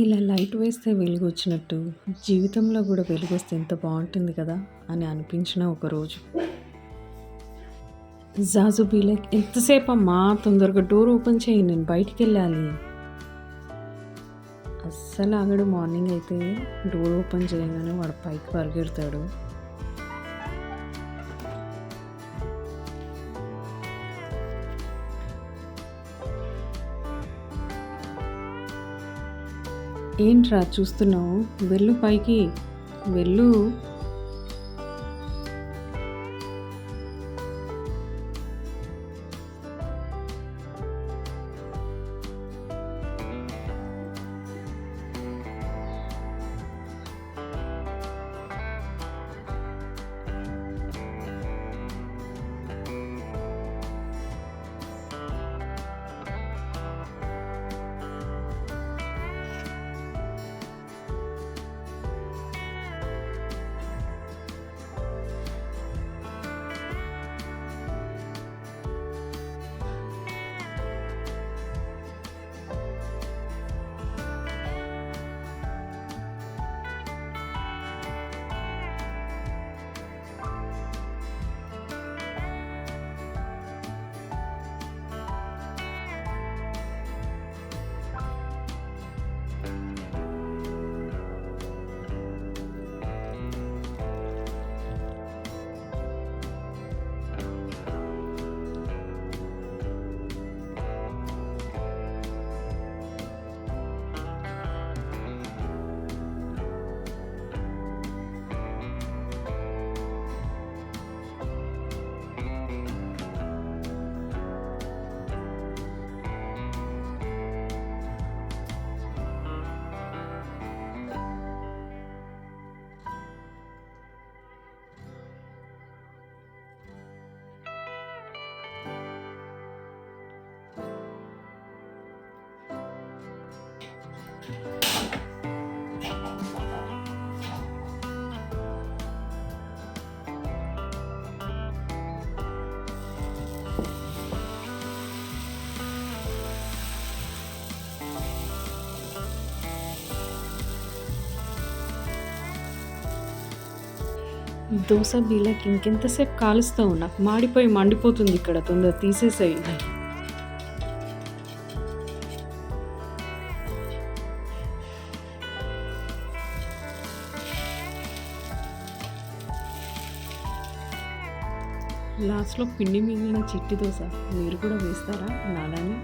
ఇలా లైట్ వేస్తే వెలుగొచ్చినట్టు, జీవితంలో గూడా వెలుగొస్తే ఎంత బావుంటుంది కదా! అని అనిపించిన ఒకరోజు. జాజు బీ లైక్ ఎంతసేపమ్మా తొందరగా డోర్ ఓపెన్ చెయ్యి నేను బయటికెళ్ళాలి. అస్సలు ఆగడు. మార్నింగ్ అయితే డోర్ ఓపెన్ చేయగానే వాడు పైకి పరిగెడతాడు. ఏంట్రా చూస్తున్నావు? వెళ్ళు పైకి వెళ్ళు. దోస బీలకి ఇంకెంతసేపు కాలుస్తావు? నాకు మాడిపోయి మండిపోతుంది ఇక్కడ. తొందర తీసేసాయి. లాస్ట్లో పిండి మిగిలిన చిట్టి దోశ మీరు కూడా వేస్తారా నాలానే?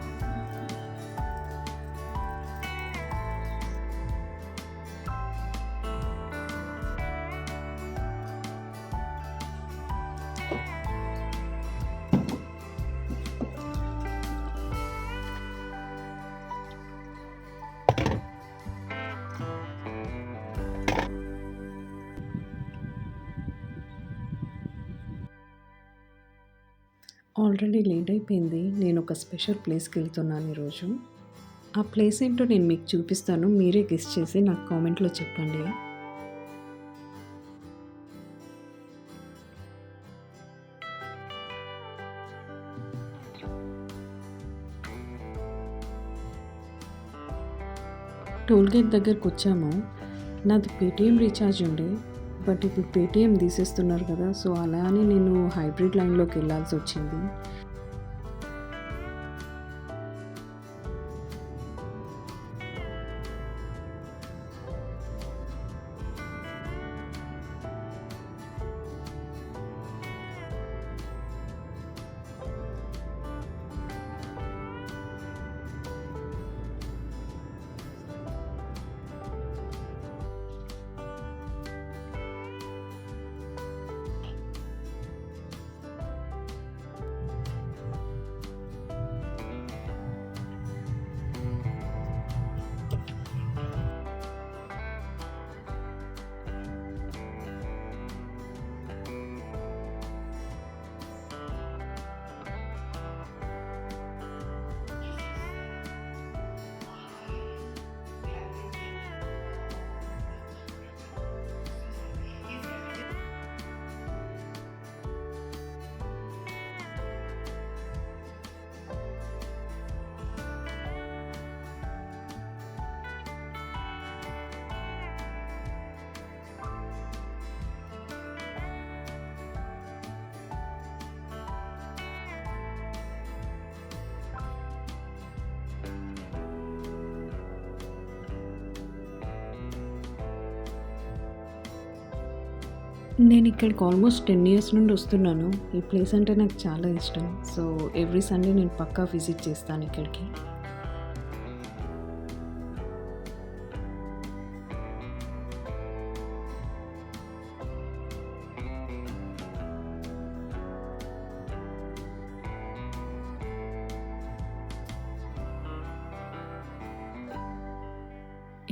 ఆల్రెడీ లేట్ అయిపోయింది. నేను ఒక స్పెషల్ ప్లేస్కి వెళ్తున్నాను ఈరోజు. ఆ ప్లేస్ ఏంటో నేను మీకు చూపిస్తాను. మీరే గెస్ చేసి నాకు కామెంట్లో చెప్పండి. టోల్గేట్ దగ్గరకు వచ్చాము. నాది పేటీఎం రీఛార్జ్ ఉండే, బట్ ఇప్పుడు పేటీఎం తీసేస్తున్నారు కదా, సో అలా అని నేను హైబ్రిడ్ లైన్లోకి వెళ్ళాల్సి వచ్చింది. నేను ఇక్కడికి ఆల్మోస్ట్ 10 ఇయర్స్ నుండి వస్తున్నాను. ఈ ప్లేస్ అంటే నాకు చాలా ఇష్టం. సో ఎవ్రీ సండే నేను పక్కా విజిట్ చేస్తాను ఇక్కడికి.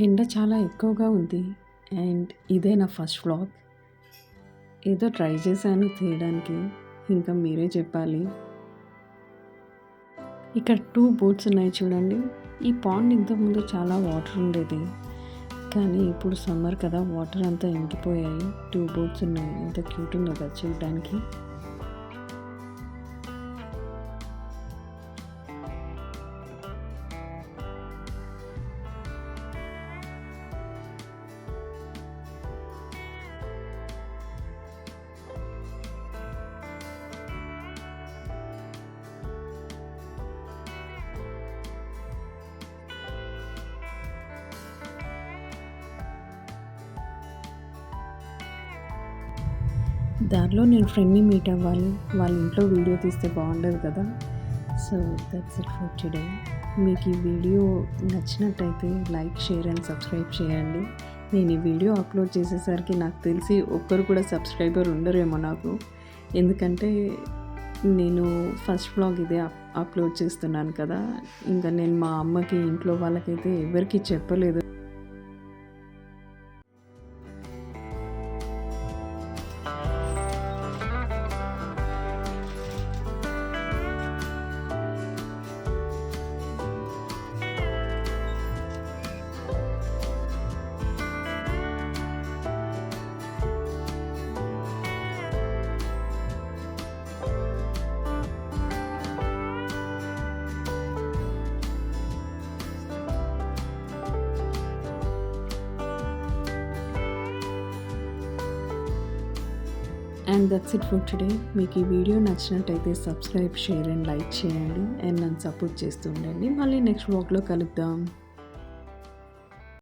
ఎండ చాలా ఎక్కువగా ఉంది అండ్ ఇదే నా ఫస్ట్ వ్లాగ్. ఏదో ట్రై చేశాను తీయడానికి. ఇంకా మీరే చెప్పాలి. ఇక్కడ 2 బోట్స్ ఉన్నాయి చూడండి. ఈ పాండ్ ఇంతకుముందు చాలా వాటర్ ఉండేది. కానీ ఇప్పుడు సమ్మర్ కదా, వాటర్ అంతా ఇంకిపోయాయి. 2 బోట్స్ ఉన్నాయి. ఎంత క్యూట్ ఉందో కదా చూడడానికి. దారిలో నేను ఫ్రెండ్ని మీట్ అవ్వాలి. వాళ్ళ ఇంట్లో వీడియో తీస్తే బాగుండదు కదా. So that's it for today. మీకు ఈ వీడియో నచ్చినట్టయితే లైక్, షేర్ అండ్ సబ్స్క్రైబ్ చేయండి. నేను ఈ వీడియో అప్లోడ్ చేసేసరికి నాకు తెలిసి ఒక్కరు కూడా సబ్స్క్రైబర్ ఉండరేమో నాకు. ఎందుకంటే నేను ఫస్ట్ వ్లాగ్ ఇదే అప్లోడ్ చేస్తున్నాను కదా. ఇంకా నేను మా అమ్మకి, ఇంట్లో వాళ్ళకైతే ఎవరికీ చెప్పలేదు. And that's it for today. మీకు ఈ వీడియో నచ్చినట్టయితే సబ్స్క్రైబ్, షేర్ అండ్ లైక్ చేయండి. అండ్ నన్ను సపోర్ట్ చేస్తూ ఉండండి. మళ్ళీ నెక్స్ట్ వ్లాగ్లో కలుద్దాం.